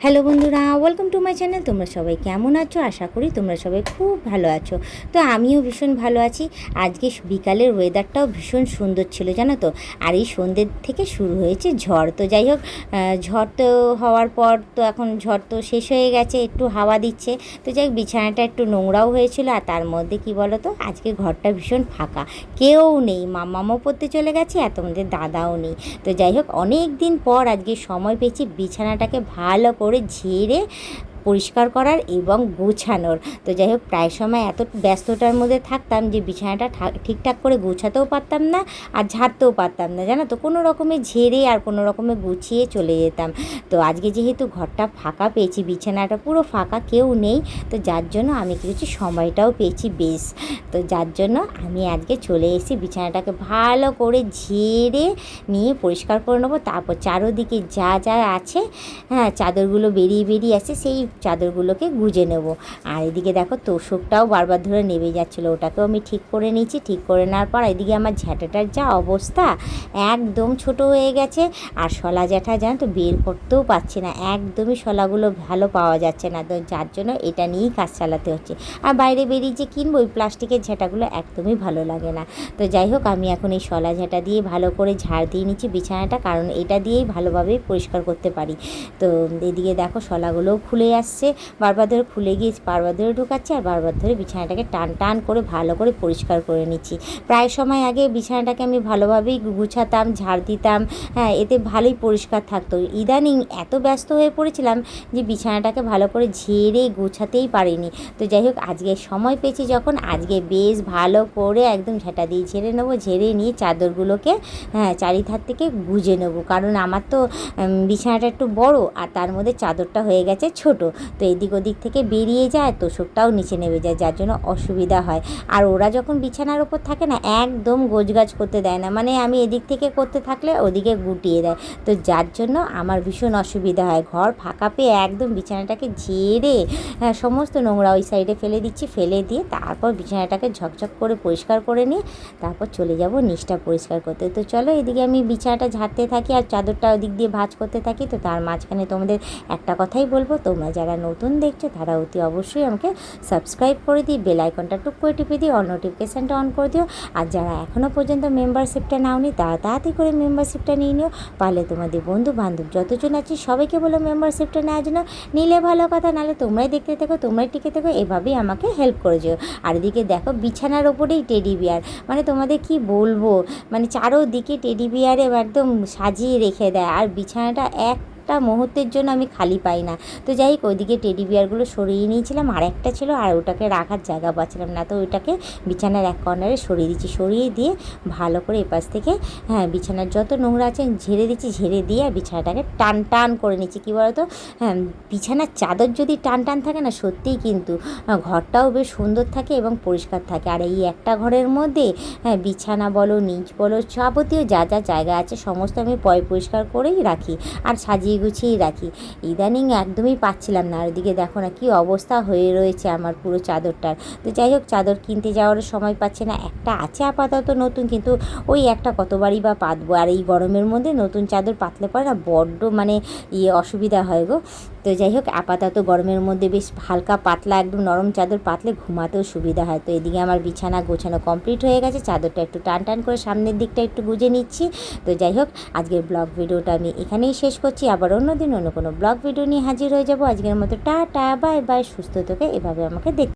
Hello বন্ধুরা, welcome to my channel. তোমরা সবাই কেমন আছো? আশা করি তোমরা সবাই খুব ভালো আছো। তো আমিও ভীষণ ভালো আছি। আজকে বিকালের ওয়েদারটাও ভীষণ সুন্দর ছিল, জানো তো। আর এই সন্ধ্যের থেকে শুরু হয়েছে ঝড়। তো যাই হোক, ঝড় তো হওয়ার পর তো এখন ঝড় তো শেষ হয়ে গেছে, একটু হাওয়া দিচ্ছে। তো যাই হোক, বিছানাটা একটু নোংরাও হয়েছিল। আর তার মধ্যে কি বলো তো, আজকে ঘরটা ভীষণ ফাঁকা, কেউ নেই। মামামও পড়তে চলে গেছে, আর তোমাদের দাদাও নেই। তো যাই হোক, অনেক দিন পর আজকে সময় পেয়েছি বিছানাটাকে ভালো করে ঝেড়ে পরিষ্কার করার এবং গোছানোর। তো যাই হোক, প্রায় সময় এত ব্যস্ততার মধ্যে থাকতাম যে বিছানাটা ঠিকঠাক করে গোছাতেও পারতাম না আর ঝাড়তেও পারতাম না, জানো তো। কোনো রকমে ঝেড়ে আর কোনো রকমে গুছিয়ে চলে যেতাম। তো আজকে যেহেতু ঘরটা ফাঁকা পেয়েছি, বিছানাটা পুরো ফাঁকা, কেউ নেই, তো যার জন্য আমি কিছু সময়টাও পেয়েছি বেশ। তো যার জন্য আমি আজকে চলে এসেছি বিছানাটাকে ভালো করে ঝেড়ে নিয়ে পরিষ্কার করে নেবো। তারপর চারোদিকে যা যা আছে, হ্যাঁ, চাদরগুলো বেরিয়ে আসছে, সেই চাদরগুলোকে গুজে নেব। আর এদিকে দেখো, তোষকটাও বারবার ধরে নেমে যাচ্ছিলো, ওটাকেও আমি ঠিক করে নিচ্ছি। ঠিক করে নেওয়ার পর এদিকে আমার ঝ্যাঁটাটার যা অবস্থা, একদম ছোট হয়ে গেছে। আর শলা জ্যাঠা জানো তো, বের করতেও পারছি না, একদমই শলাগুলো ভালো পাওয়া যাচ্ছে না। তো যার জন্য এটা নিয়েই কাজ চালাতে হচ্ছে। আর বাইরে বেরিয়ে যে কিনবো, ওই প্লাস্টিকের ঝ্যাঁটাগুলো একদমই ভালো লাগে না। তো যাই হোক, আমি এখন এই শলা ঝ্যাঁটা দিয়ে ভালো করে ঝাড় দিয়ে নিচ্ছি বিছানাটা, কারণ এটা দিয়েই ভালোভাবে পরিষ্কার করতে পারি। তো এদিকে দেখো, শলাগুলোও খুলে আসছে, বারবার ধরে খুলে গিয়ে বারবার ধরে ঢুকাচ্ছে, আর বারবার ধরে বিছানাটাকে টান টান করে ভালো করে পরিষ্কার করে নিচ্ছি। প্রায় সময় আগে বিছানাটাকে আমি ভালোভাবেই গুছাতাম, ঝাড় দিতাম, হ্যাঁ, এতে ভালোই পরিষ্কার থাকতো। ইদানিং এত ব্যস্ত হয়ে পড়েছিলাম যে বিছানাটাকে ভালো করে ঝেড়ে গুছাতেই পারিনি। তো যাই হোক, আজকে সময় পেয়েছি যখন, আজকে বেশ ভালো করে একদম ঝাঁটা দিয়ে ঝেড়ে নেবো। ঝেড়ে নিয়ে চাদরগুলোকে, হ্যাঁ, চারিধার থেকে গুজে নেবো। কারণ আমার তো বিছানাটা একটু বড়, আর তার মধ্যে চাদরটা হয়ে গেছে ছোট। তো এদিক ওদিক থেকে বেরিয়ে যায়, তোষকটাও নিচে নেমে যায়, যার জন্য অসুবিধা হয়। আর ওরা যখন বিছানার ওপর থাকে না, একদম গোছগাছ করতে দেয় না, মানে আমি এদিক থেকে করতে থাকলে ওদিকে গুটিয়ে দেয়। তো যার জন্য আমার ভীষণ অসুবিধা হয়। ঘর ফাঁকা পেয়ে একদম বিছানাটাকে ঝেড়ে, হ্যাঁ, সমস্ত নোংরা ওই সাইডে ফেলে দিচ্ছি। ফেলে দিয়ে তারপর বিছানাটাকে ঝকঝক করে পরিষ্কার করে নিয়ে তারপর চলে যাব নিচটা পরিষ্কার করতে। তো চলো, এদিকে আমি বিছানাটা ঝাড়তে থাকি আর চাদরটা ওদিক দিয়ে ভাঁজ করতে থাকি। তো তার মাঝখানে তোমাদের একটা কথাই বলবো, তোমরা যারা নতুন দেখছো তারা অতি অবশ্যই আমাকে সাবস্ক্রাইব করে দিই, বেল আইকনটা টুক করে টিপে দিই, অল নোটিফিকেশানটা অন করে দিও। আর যারা এখনও পর্যন্ত মেম্বারশিপটা নাওনি, তারা তাড়াতাড়ি করে মেম্বারশিপটা নিয়ে নিও। পারলে তোমাদের বন্ধু বান্ধব যতজন আছে সবাইকে বলো মেম্বারশিপটা নেওয়ার জন্য। নিলে ভালো কথা, নাহলে তোমরাই দেখতে থাকো, তোমরাই টিকে থাকো, এভাবেই আমাকে হেল্প করে যেও। আর এদিকে দেখো, বিছানার ওপরেই টেডি বিয়ার, মানে তোমাদের কি বলবো, মানে চারোদিকে টেডি বিয়ারে একদম সাজিয়ে রেখে দেয়। আর বিছানাটা একটা মুহূর্তের জন্য আমি খালি পাই না। তো যাই হোক, ওইদিকে টেডি বিয়ারগুলো সরিয়ে নিয়েছিলাম, আর একটা ছিল, আর ওটাকে রাখার জায়গা পাচ্ছিলাম না, তো ওইটাকে বিছানার এক কর্নারে সরিয়ে দিচ্ছি। সরিয়ে দিয়ে ভালো করে এপাশ থেকে, হ্যাঁ, বিছানার যত নোংরা আছে ঝেড়ে দিচ্ছি। ঝেড়ে দিয়ে আর বিছানাটাকে টান টান করে নিচ্ছি। কী বলো তো, হ্যাঁ, বিছানার চাদর যদি টান টান থাকে না, সত্যিই কিন্তু ঘরটাও বেশ সুন্দর থাকে এবং পরিষ্কার থাকে। আর এই একটা ঘরের মধ্যে, হ্যাঁ, বিছানা বলো, নিচ বলো, যাবতীয় যা যা জায়গা আছে সমস্ত আমি পরিষ্কার করেই রাখি আর সাজিয়ে গুছিয়েই রাখি। ইদানিং একদমই পাচ্ছিলাম না। আর ওদিকে দেখো না কী অবস্থা হয়ে রয়েছে আমার পুরো চাদরটার। তো যাই হোক, চাদর কিনতে যাওয়ার সময় পাচ্ছে না। একটা আছে আপাতত নতুন, কিন্তু ওই একটা কতবারই বা পাতবো। আর এই গরমের মধ্যে নতুন চাদর পাতলে পরে না বড্ড মানে অসুবিধা হয় গো। তো যাই হোক, আপাতত গরমের মধ্যে বেশ হালকা পাতলা একদম নরম চাদর পাতলে ঘুমাতেও সুবিধা হয়। তো এদিকে আমার বিছানা গোছানো কমপ্লিট হয়ে গেছে। চাদরটা একটু টান টান করে সামনের দিকটা একটু গুজে নিচ্ছি। তো যাই হোক, আজকের ব্লগ ভিডিওটা আমি এখানেই শেষ করছি। আবার অন্য দিন অন্য কোনো ব্লগ ভিডিও নিয়ে হাজির হয়ে যাব। আজকের মতো টাটা, বাই বাই, সুস্থ থেকে এভাবে আমাকে দেখতে।